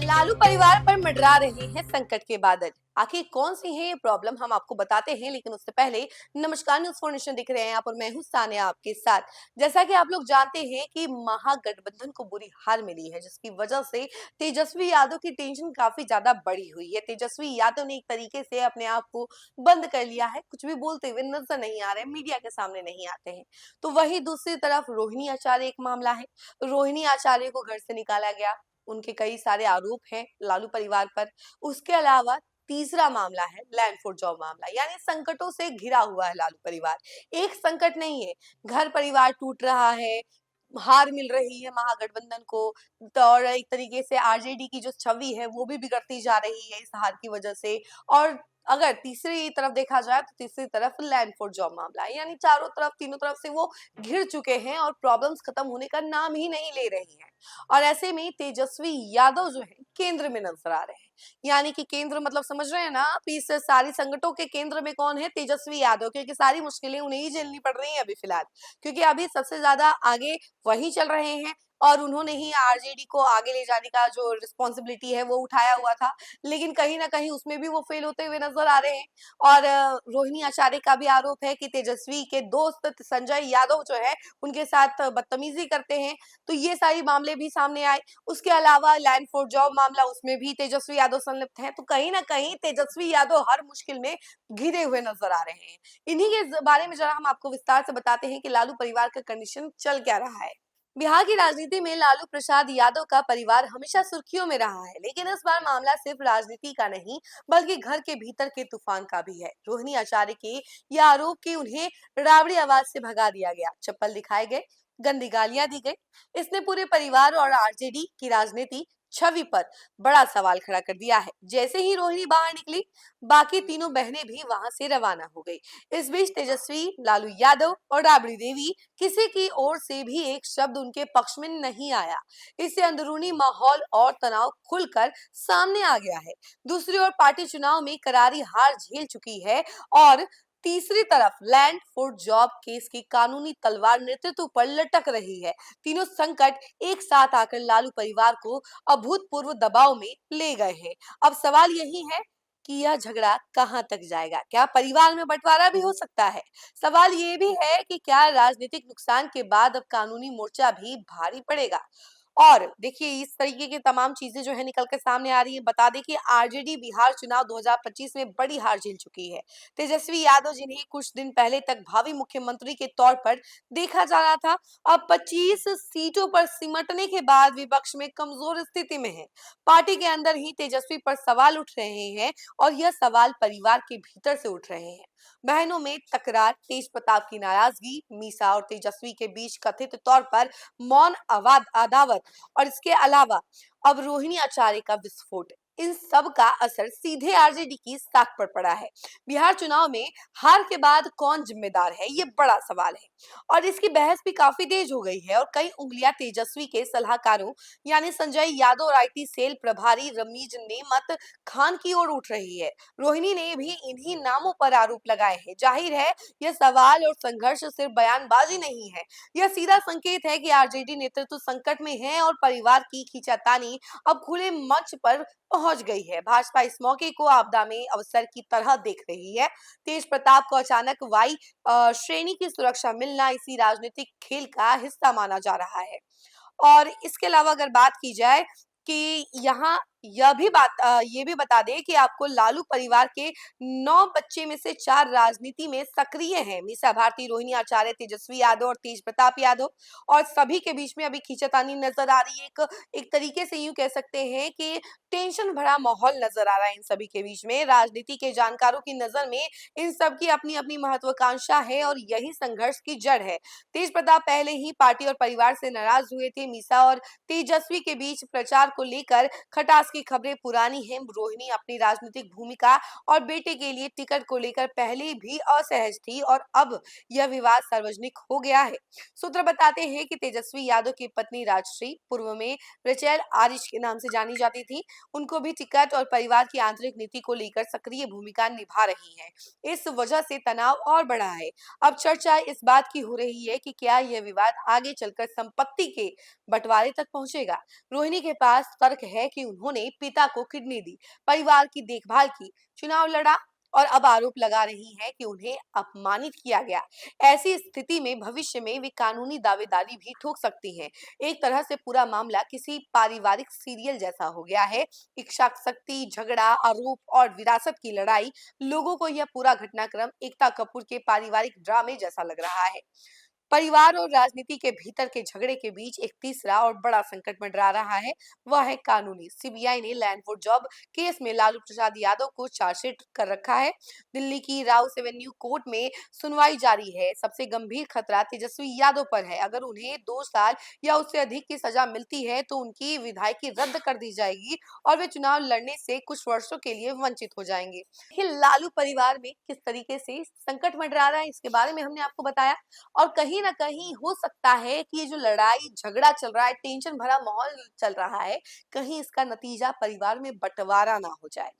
लालू परिवार पर मंडरा रहे हैं संकट के बादल। आखिर कौन सी है ये प्रॉब्लम, हम आपको बताते हैं, लेकिन उससे पहले नमस्कार, न्यूज़ फॉर नेशन दिख रहे हैं यहाँ पर, मैं हूँ सानिया आपके साथ। जैसा कि आप लोग जानते हैं कि महागठबंधन को बुरी हार मिली है, जिसकी वजह से तेजस्वी यादव की टेंशन काफी ज्यादा बढ़ी हुई है। तेजस्वी यादव ने एक तरीके से अपने आप को बंद कर लिया है, कुछ भी बोलते हुए नजर नहीं आ रहे, मीडिया के सामने नहीं आते हैं। तो वही दूसरी तरफ रोहिणी आचार्य एक मामला है। रोहिणी आचार्य को घर से निकाला गया, उनके कई सारे आरोप हैं लालू परिवार पर। उसके अलावा तीसरा मामला है लैंड फॉर जॉब मामला, यानी संकटों से घिरा हुआ है लालू परिवार। एक संकट नहीं है, घर परिवार टूट रहा है, हार मिल रही है महागठबंधन को, तो और एक तरीके से आरजेडी की जो छवि है वो भी बिगड़ती जा रही है इस हार की वजह से। और अगर तीसरी तरफ देखा जाए तो तीसरी तरफ लैंड फॉर जॉब मामला है, यानी चारों तरफ तीनों तरफ से वो घिर चुके हैं और प्रॉब्लम्स खत्म होने का नाम ही नहीं ले रही हैं। और ऐसे में तेजस्वी यादव जो है केंद्र में नजर आ रहे हैं, यानी कि केंद्र मतलब समझ रहे हैं ना आप, इस सारी संकटों के केंद्र में कौन है? तेजस्वी यादव, क्योंकि सारी मुश्किलें उन्हें ही झेलनी पड़ रही हैं अभी फिलहाल, क्योंकि अभी सबसे ज्यादा आगे वही चल रहे हैं और उन्होंने ही आरजेडी को आगे ले जाने का जो रिस्पॉन्सिबिलिटी है वो उठाया हुआ था। लेकिन कहीं ना कहीं उसमें भी वो फेल होते हुए नजर आ रहे हैं। और रोहिणी आचार्य का भी आरोप है कि तेजस्वी के दोस्त संजय यादव जो है उनके साथ बदतमीजी करते हैं। तो ये सारी मामले भी सामने आए। उसके अलावा लैंड फॉर जॉब मामला, उसमें भी तेजस्वी यादव संलिप्त है। तो कहीं ना कहीं तेजस्वी यादव हर मुश्किल में घिरे हुए नजर आ रहे हैं। इन्हीं के बारे में जरा हम आपको विस्तार से बताते हैं कि लालू परिवार का कंडीशन चल क्या रहा है। बिहार की राजनीति में लालू प्रसाद यादव का परिवार हमेशा सुर्खियों में रहा है, लेकिन इस बार मामला सिर्फ राजनीति का नहीं बल्कि घर के भीतर के तूफान का भी है। रोहिणी आचार्य के यह आरोप कि उन्हें रावड़ी आवाज से भगा दिया गया, चप्पल दिखाए गए, गंदी गालियां दी गई, इसने पूरे परिवार और आरजेडी की राजनीति छवि पर बड़ा सवाल खड़ा कर दिया है। जैसे ही रोहिणी बाहर निकली, बाकी तीनों बहनें भी वहां से रवाना हो गई। इस बीच तेजस्वी, लालू यादव और राबड़ी देवी, किसी की ओर से भी एक शब्द उनके पक्ष में नहीं आया। इससे अंदरूनी माहौल और तनाव खुलकर सामने आ गया है। दूसरी ओर पार्टी चुनाव में करारी हार झेल चुकी है और तीसरी तरफ लैंड फॉर जॉब केस की कानूनी तलवार नेतृत्व पर लटक रही है। तीनों संकट एक साथ आकर लालू परिवार को अभूतपूर्व दबाव में ले गए हैं। अब सवाल यही है कि यह झगड़ा कहां तक जाएगा? क्या परिवार में बंटवारा भी हो सकता है? सवाल ये भी है कि क्या राजनीतिक नुकसान के बाद अब कानूनी मोर्चा भी भारी पड़ेगा? और देखिए, इस तरीके की तमाम चीजें जो है निकल कर सामने आ रही है। बता दें कि आरजेडी बिहार चुनाव 2025 में बड़ी हार झेल चुकी है। तेजस्वी यादव, जिन्हें कुछ दिन पहले तक भावी मुख्यमंत्री के तौर पर देखा जा रहा था, अब 25 सीटों पर सिमटने के बाद विपक्ष में कमजोर स्थिति में है। पार्टी के अंदर ही तेजस्वी पर सवाल उठ रहे हैं और यह सवाल परिवार के भीतर से उठ रहे हैं। बहनों में तकरार, तेज प्रताप की नाराजगी, मीसा और तेजस्वी के बीच कथित तौर पर मौन अदावत, और इसके अलावा अब रोहिणी आचार्य का विस्फोट, इन सब का असर सीधे आरजेडी की साख पर पड़ा है। बिहार चुनाव में हार के बाद कौन जिम्मेदार है, ये बड़ा सवाल है और इसकी बहस भी काफी तेज हो गई है और कई उंगलियां तेजस्वी के सलाहकारों यानी संजय यादव और आईटी सेल प्रभारी रमीज नेमत खान की ओर उठ रही है। रोहिणी ने भी इन्हीं नामों पर आरोप लगाए हैं। जाहिर है, यह सवाल और संघर्ष सिर्फ बयानबाजी नहीं है, यह सीधा संकेत है कि आरजेडी नेतृत्व संकट में है और परिवार की खींचातानी अब खुले मंच पर पहुंच गई है। भाजपा इस मौके को आपदा में अवसर की तरह देख रही है। तेज प्रताप को अचानक वाई श्रेणी की सुरक्षा मिलना इसी राजनीतिक खेल का हिस्सा माना जा रहा है। और इसके अलावा अगर बात की जाए कि यहाँ ये भी बता दें कि आपको लालू परिवार के 9 बच्चे में से 4 राजनीति में सक्रिय हैं। मीसा भारती, रोहिणी आचार्य, तेजस्वी यादव और तेज प्रताप यादव, और सभी के बीच में अभी खींचातानी नजर आ रही है। एक तरीके से यूं कह सकते हैं कि टेंशन भरा माहौल नजर आ रहा है इन सभी के बीच में। राजनीति के जानकारों की नजर में इन सब की अपनी अपनी महत्वाकांक्षा है और यही संघर्ष की जड़ है। तेज प्रताप पहले ही पार्टी और परिवार से नाराज हुए थे। मीसा और तेजस्वी के बीच प्रचार को लेकर खटास की खबरें पुरानी हैं। रोहिणी अपनी राजनीतिक भूमिका और बेटे के लिए टिकट को लेकर पहले भी असहज थी और अब यह विवाद सार्वजनिक हो गया है। सूत्र बताते हैं कि तेजस्वी यादव की पत्नी राजश्री, पूर्व में रेचेल आरिश के नाम से जानी जाती थी, उनको भी टिकट और परिवार की आंतरिक नीति को लेकर सक्रिय भूमिका निभा रही है। इस वजह से तनाव और बढ़ा है। अब चर्चा इस बात की हो रही है कि क्या यह विवाद आगे चलकर संपत्ति के बंटवारे तक पहुंचेगा। रोहिणी के पास तर्क है कि उन्होंने उन्होंने पिता को किडनी दी, परिवार की देखभाल की, चुनाव लड़ा और अब आरोप लगा रही हैं कि उन्हें अपमानित किया गया। ऐसी स्थिति में भविष्य में वे कानूनी दावेदारी भी ठोक सकती हैं। एक तरह से पूरा मामला किसी पारिवारिक सीरियल जैसा हो गया है। इच्छा शक्ति, झगड़ा, आरोप और विरासत की लड़ाई। लोगों को यह पूरा घटनाक्रम एकता कपूर के पारिवारिक ड्रामे जैसा लग रहा है। परिवार और राजनीति के भीतर के झगड़े के बीच एक तीसरा और बड़ा संकट मंडरा रहा है, वह है कानूनी। सीबीआई ने लैंड फॉर जॉब केस में लालू प्रसाद यादव को चार्जशीट कर रखा है। दिल्ली की राउस एवेन्यू कोर्ट में सुनवाई जारी है। सबसे गंभीर खतरा तेजस्वी यादव पर है। अगर उन्हें 2 साल या उससे अधिक की सजा मिलती है तो उनकी विधायकी रद्द कर दी जाएगी और वे चुनाव लड़ने से कुछ वर्षों के लिए वंचित हो जाएंगे। देखिए, लालू परिवार में किस तरीके से संकट मंडरा रहा है, इसके बारे में हमने आपको बताया। और कहीं न कहीं हो सकता है कि ये जो लड़ाई झगड़ा चल रहा है, टेंशन भरा माहौल चल रहा है, कहीं इसका नतीजा परिवार में बँटवारा ना हो जाए।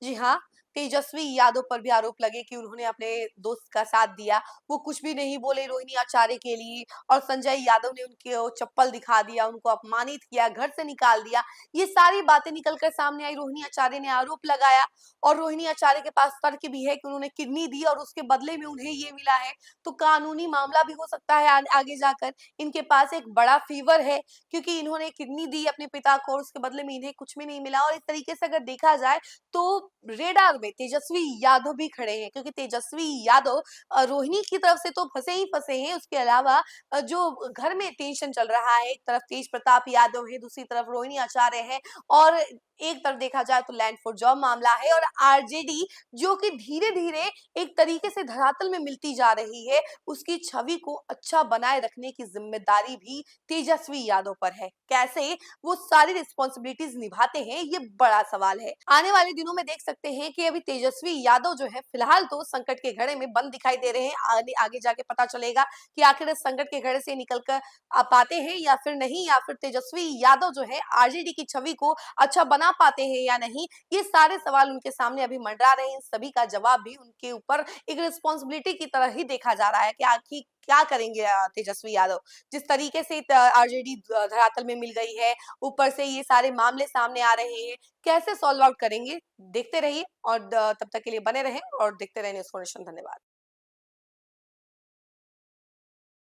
जी हाँ, तेजस्वी यादव पर भी आरोप लगे कि उन्होंने अपने दोस्त का साथ दिया, वो कुछ भी नहीं बोले रोहिणी आचार्य के लिए और संजय यादव ने उनको चप्पल दिखा दिया, उनको अपमानित किया, घर से निकाल दिया। ये सारी बातें निकल कर सामने आई, रोहिणी आचार्य ने आरोप लगाया और रोहिणी आचार्य के पास तर्क भी है कि उन्होंने किडनी दी और उसके बदले में उन्हें ये मिला है। तो कानूनी मामला भी हो सकता है आगे जाकर। इनके पास एक बड़ा फीवर है क्योंकि इन्होंने किडनी दी अपने पिता को और उसके बदले में इन्हें कुछ भी नहीं मिला। और एक तरीके से अगर देखा जाए तो रेडार में तेजस्वी यादव भी खड़े हैं क्योंकि तेजस्वी यादव रोहिणी की तरफ से तो फंसे ही फंसे हैं। उसके अलावा जो घर में टेंशन चल रहा है, एक तरफ तेज प्रताप यादव है, दूसरी तरफ रोहिणी आचार्य है और एक तरफ देखा जाए तो लैंड फॉर जॉब मामला है और आरजेडी जो कि धीरे धीरे एक तरीके से धरातल में मिलती जा रही है, उसकी छवि को अच्छा बनाए रखने की जिम्मेदारी भी तेजस्वी यादव पर है। कैसे वो सारी रिस्पॉन्सिबिलिटीज निभाते हैं, ये बड़ा सवाल है। आने वाले दिनों में देख सकते हैं कि अभी तेजस्वी यादव जो है फिलहाल तो संकट के घड़े में बंद दिखाई दे रहे हैं। आगे जाके पता चलेगा कि आखिर इस संकट के घड़े से निकल कर आ पाते हैं या फिर नहीं, या फिर तेजस्वी यादव जो है आरजेडी की छवि को अच्छा बना पाते हैं या नहीं। ये सारे सवाल उनके सामने अभी मंडरा रहे हैं। इन सभी का जवाब भी उनके ऊपर एक रिस्पॉन्सिबिलिटी की तरह ही देखा जा रहा है कि आखिर क्या करेंगे तेजस्वी यादव। जिस तरीके से आरजेडी धरातल में मिल गई है, ऊपर से ये सारे मामले सामने आ रहे हैं, कैसे सॉल्व आउट करेंगे, देखते रहिए और तब तक के लिए बने रहें और देखते रहें न्यूज़ फॉर नेशन। धन्यवाद।